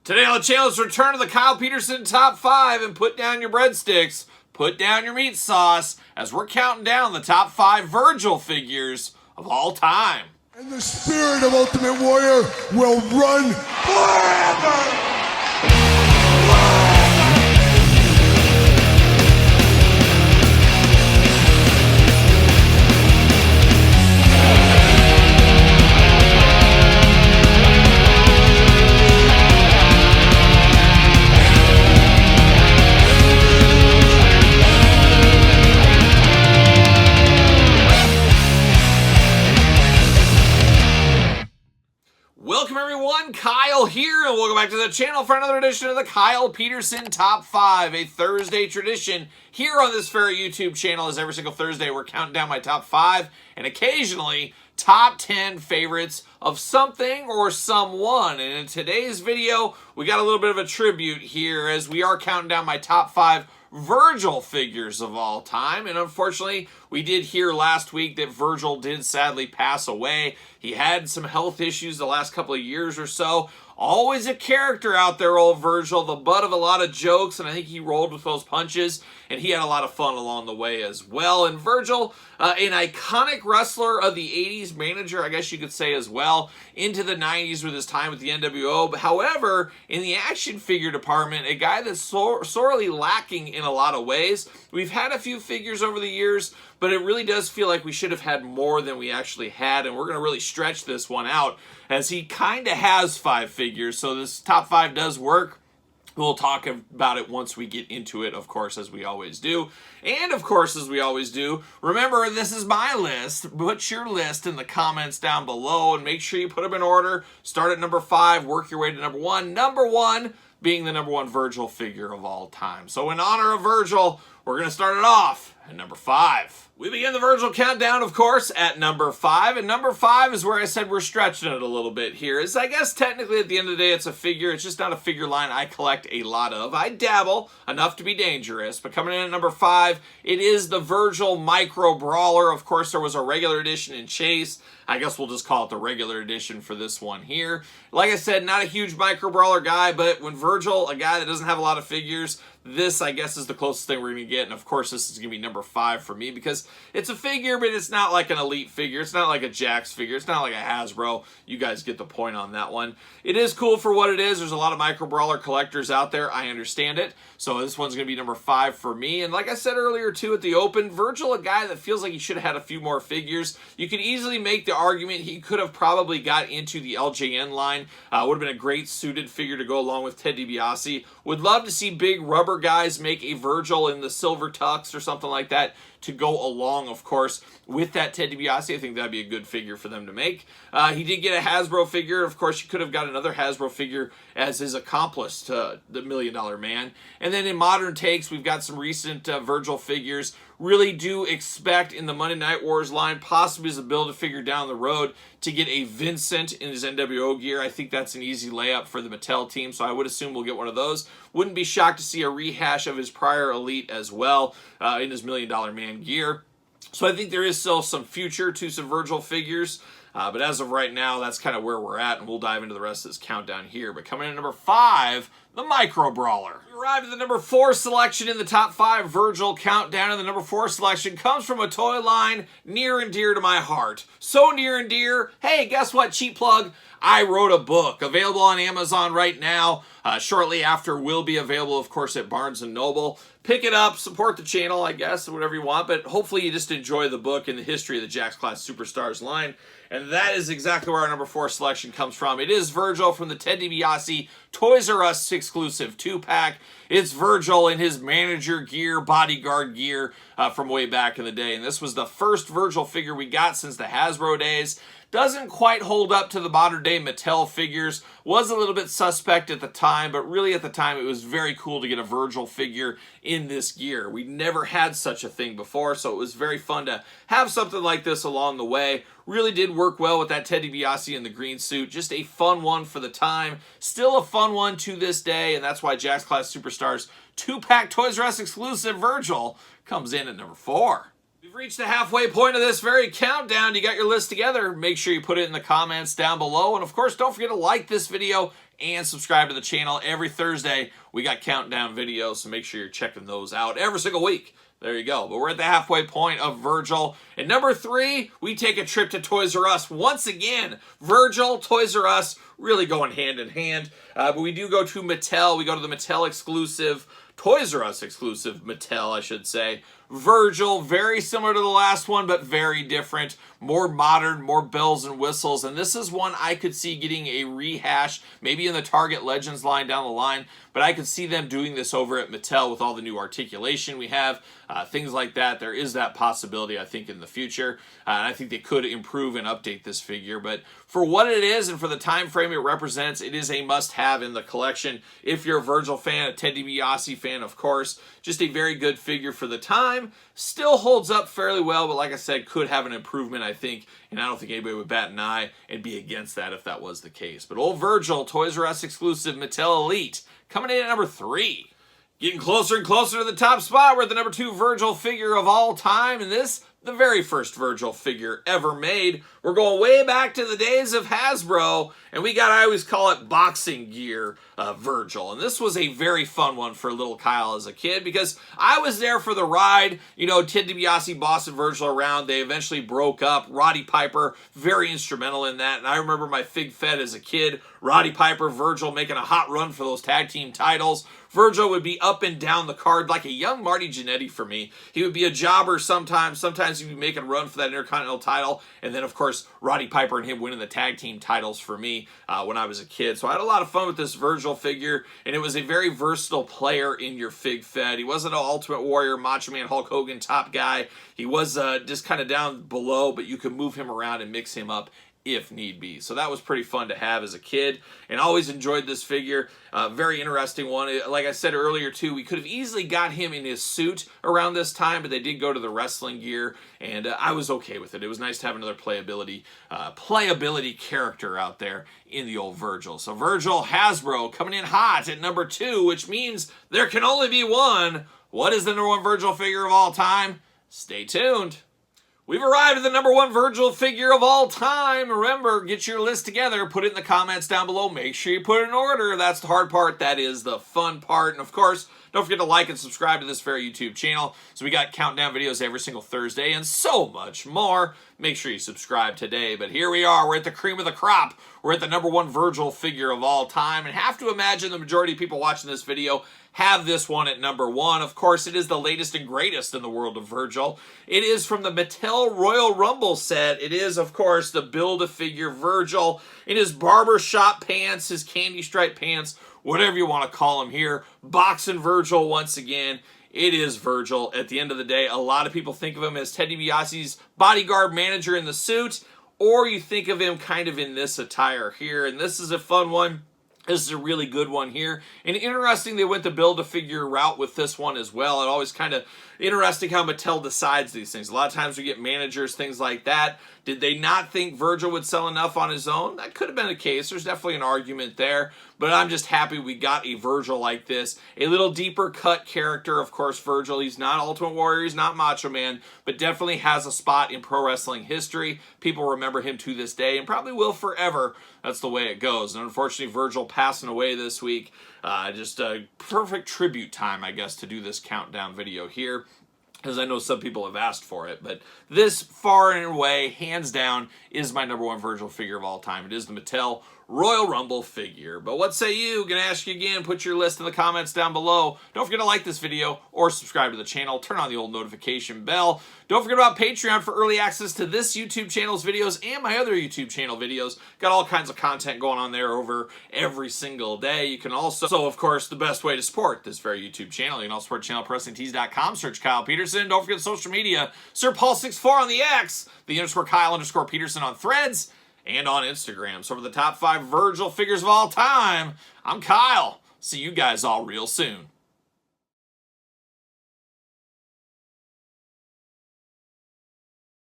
Today on the channel is return to the Kyle Peterson top 5 and put down your breadsticks, put down your meat sauce as we're counting down the top 5 Virgil figures of all time. And the spirit of Ultimate Warrior will run forever! Welcome everyone, Kyle here, and welcome back to the channel for another edition of the Kyle Peterson Top 5, a Thursday tradition here on this very YouTube channel. As every single Thursday we're counting down my top 5 and occasionally top 10 favorites of something or someone. And in today's video, we got a little bit of a tribute here as we are counting down my top 5 Virgil figures of all time. And unfortunately, we did hear last week that Virgil did sadly pass away. He had some health issues the last couple of years or so. Always a character out there, old Virgil, the butt of a lot of jokes, and I think he rolled with those punches, and he had a lot of fun along the way as well. And Virgil, an iconic wrestler of the 80s, manager, I guess you could say as well, into the 90s with his time with the NWO. But however, in the action figure department, a guy that's sorely lacking in a lot of ways. We've had a few figures over the years, but it really does feel like we should have had more than we actually had, and we're going to really stretch this one out as he kind of has 5 figures, so this top 5 does work. We'll talk about it once we get into it, of course, as we always do. And, of course, as we always do, remember, this is my list. Put your list in the comments down below, and make sure you put them in order. Start at number 5, work your way to number 1. Number 1 being the number 1 Virgil figure of all time. So in honor of Virgil, we're going to start it off at number 5. We begin the Virgil countdown, of course, at number 5. And number 5 is where I said we're stretching it a little bit here. Is I guess technically at the end of the day, it's a figure. It's just not a figure line I collect a lot of. I dabble enough to be dangerous. But coming in at number 5, it is the Virgil Micro Brawler. Of course, there was a regular edition in Chase. I guess we'll just call it the regular edition for this one here. Like I said, not a huge Micro Brawler guy, but when Virgil, a guy that doesn't have a lot of figures, this, I guess, is the closest thing we're going to get. And, of course, this is going to be number 5 for me because it's a figure, but it's not like an Elite figure. It's not like a Jakks figure. It's not like a Hasbro. You guys get the point on that one. It is cool for what it is. There's a lot of Micro Brawler collectors out there. I understand it. So this one's going to be number 5 for me. And like I said earlier, too, at the open, Virgil, a guy that feels like he should have had a few more figures. You could easily make the argument he could have probably got into the LJN line. Would have been a great suited figure to go along with Ted DiBiase. Would love to see big rubber guys make a Virgil in the silver tux or something like that to go along, of course, with that Ted DiBiase. I think that'd be a good figure for them to make. He did get a Hasbro figure. Of course, you could have got another Hasbro figure as his accomplice to the $1 Million Man. And then in modern takes, we've got some recent Virgil figures. Really do expect in the Monday Night Wars line, possibly as a build-a-figure down the road, to get a Vincent in his NWO gear. I think that's an easy layup for the Mattel team, so I would assume we'll get one of those. Wouldn't be shocked to see a rehash of his prior Elite as well in his $1 Million Man gear. So I think there is still some future to some Virgil figures. But as of right now, that's kind of where we're at, and we'll dive into the rest of this countdown here. But coming in at number 5, the Micro Brawler. We arrived at the number 4 selection in the top 5 Virgil countdown, and the number 4 selection comes from a toy line near and dear to my heart. So near and dear, hey, guess what, cheap plug? I wrote a book, available on Amazon right now. Shortly after will be available, of course, at Barnes & Noble. Pick it up, support the channel, I guess, whatever you want, but hopefully you just enjoy the book and the history of the Jakks Class Superstars line. And that is exactly where our number 4 selection comes from. It is Virgil from the Ted DiBiase Toys R Us exclusive 2-pack. It's Virgil in his manager gear, bodyguard gear from way back in the day. And this was the first Virgil figure we got since the Hasbro days. Doesn't quite hold up to the modern day Mattel figures. Was a little bit suspect at the time, but really at the time it was very cool to get a Virgil figure in this gear. We never had such a thing before, so it was very fun to have something like this along the way. Really did work well with that Ted DiBiase in the green suit. Just a fun one for the time. Still a fun one to this day, and that's why Jakks Class Superstars 2-pack Toys R Us exclusive Virgil comes in at number 4. We've reached the halfway point of this very countdown. You got your list together. Make sure you put it in the comments down below. And of course, don't forget to like this video, and subscribe to the channel. Every Thursday, we got countdown videos, so make sure you're checking those out every single week. There you go. But we're at the halfway point of Virgil. And number 3, we take a trip to Toys R Us. Once again, Virgil, Toys R Us, really going hand in hand. But we do go to Mattel. We go to the Mattel exclusive, Toys R Us exclusive, Mattel, I should say. Virgil, very similar to the last one, but very different. More modern, more bells and whistles. And this is one I could see getting a rehash, maybe in the Target Legends line down the line. But I could see them doing this over at Mattel with all the new articulation we have, things like that. There is that possibility, I think, in the future. And I think they could improve and update this figure. But for what it is and for the time frame it represents, it is a must-have in the collection. If you're a Virgil fan, a Ted DiBiase fan, of course, just a very good figure for the time. Still holds up fairly well, but like I said, could have an improvement, I think. And I don't think anybody would bat an eye and be against that if that was the case. But old Virgil, Toys R Us exclusive, Mattel Elite, coming in at number 3. Getting closer and closer to the top spot. We're at the number 2 Virgil figure of all time. And this, the very first Virgil figure ever made. We're going way back to the days of Hasbro. And we got, I always call it boxing gear Virgil. And this was a very fun one for little Kyle as a kid because I was there for the ride. You know, Ted DiBiase, Boston Virgil around. They eventually broke up. Roddy Piper, very instrumental in that. And I remember my Fig Fed as a kid. Roddy Piper, Virgil making a hot run for those tag team titles. Virgil would be up and down the card like a young Marty Jannetty for me. He would be a jobber sometimes. Sometimes he'd be making a run for that Intercontinental title. And then, of course, Roddy Piper and him winning the tag team titles for me when I was a kid. So I had a lot of fun with this Virgil figure. And it was a very versatile player in your Fig Fed. He wasn't an Ultimate Warrior, Macho Man, Hulk Hogan top guy. He was just kind of down below, but you could move him around and mix him up if need be. So that was pretty fun to have as a kid, and always enjoyed this figure. Very interesting one. Like I said earlier too, we could have easily got him in his suit around this time, but they did go to the wrestling gear, and I was okay with it. It was nice to have another playability character out there in the old Virgil. So Virgil, Hasbro, coming in hot at number 2, which means there can only be one. What is the number 1 Virgil figure of all time? Stay tuned. We've arrived at the number 1 Virgil figure of all time. Remember, get your list together, put it in the comments down below. Make sure you put it in order. That's the hard part. That is the fun part. And of course, don't forget to like and subscribe to this very YouTube channel. So we got countdown videos every single Thursday and so much more. Make sure you subscribe today. But here we are. We're at the cream of the crop. We're at the number 1 Virgil figure of all time. And have to imagine the majority of people watching this video have this one at number 1. Of course, it is the latest and greatest in the world of Virgil. It is from the Mattel Royal Rumble set. It is, of course, the Build-A-Figure Virgil in his barbershop pants, his candy stripe pants, whatever you want to call him here. Boxing Virgil once again. It is Virgil. At the end of the day, a lot of people think of him as Ted DiBiase's bodyguard manager in the suit, or you think of him kind of in this attire here. And this is a fun one. This is a really good one here. And interesting, they went the Build-A-Figure route with this one as well. It always kind of interesting how Mattel decides these things. A lot of times we get managers, things like that. Did they not think Virgil would sell enough on his own? That could have been the case. There's definitely an argument there. But I'm just happy we got a Virgil like this. A little deeper cut character, of course, Virgil. He's not Ultimate Warrior, he's not Macho Man, but definitely has a spot in pro wrestling history. People remember him to this day and probably will forever. That's the way it goes. And unfortunately, Virgil passing away this week. Just a perfect tribute time, I guess, to do this countdown video here, because I know some people have asked for it. But this, far and away, hands down, is my number 1 Virgil figure of all time. It is the Mattel Royal Rumble figure. But what say you? Gonna ask you again. Put your list in the comments down below. Don't forget to like this video or subscribe to the channel. Turn on the old notification bell. Don't forget about Patreon for early access to this YouTube channel's videos and my other YouTube channel videos. Got all kinds of content going on there over every single day. You can also, so of course, the best way to support this very YouTube channel, you can also support channelpressingtees.com. Search Kyle Peterson. Don't forget social media. Sir Paul64 on the X. The _Kyle_Peterson on Threads. And on Instagram. So for the top 5 Virgil figures of all time, I'm Kyle. See you guys all real soon.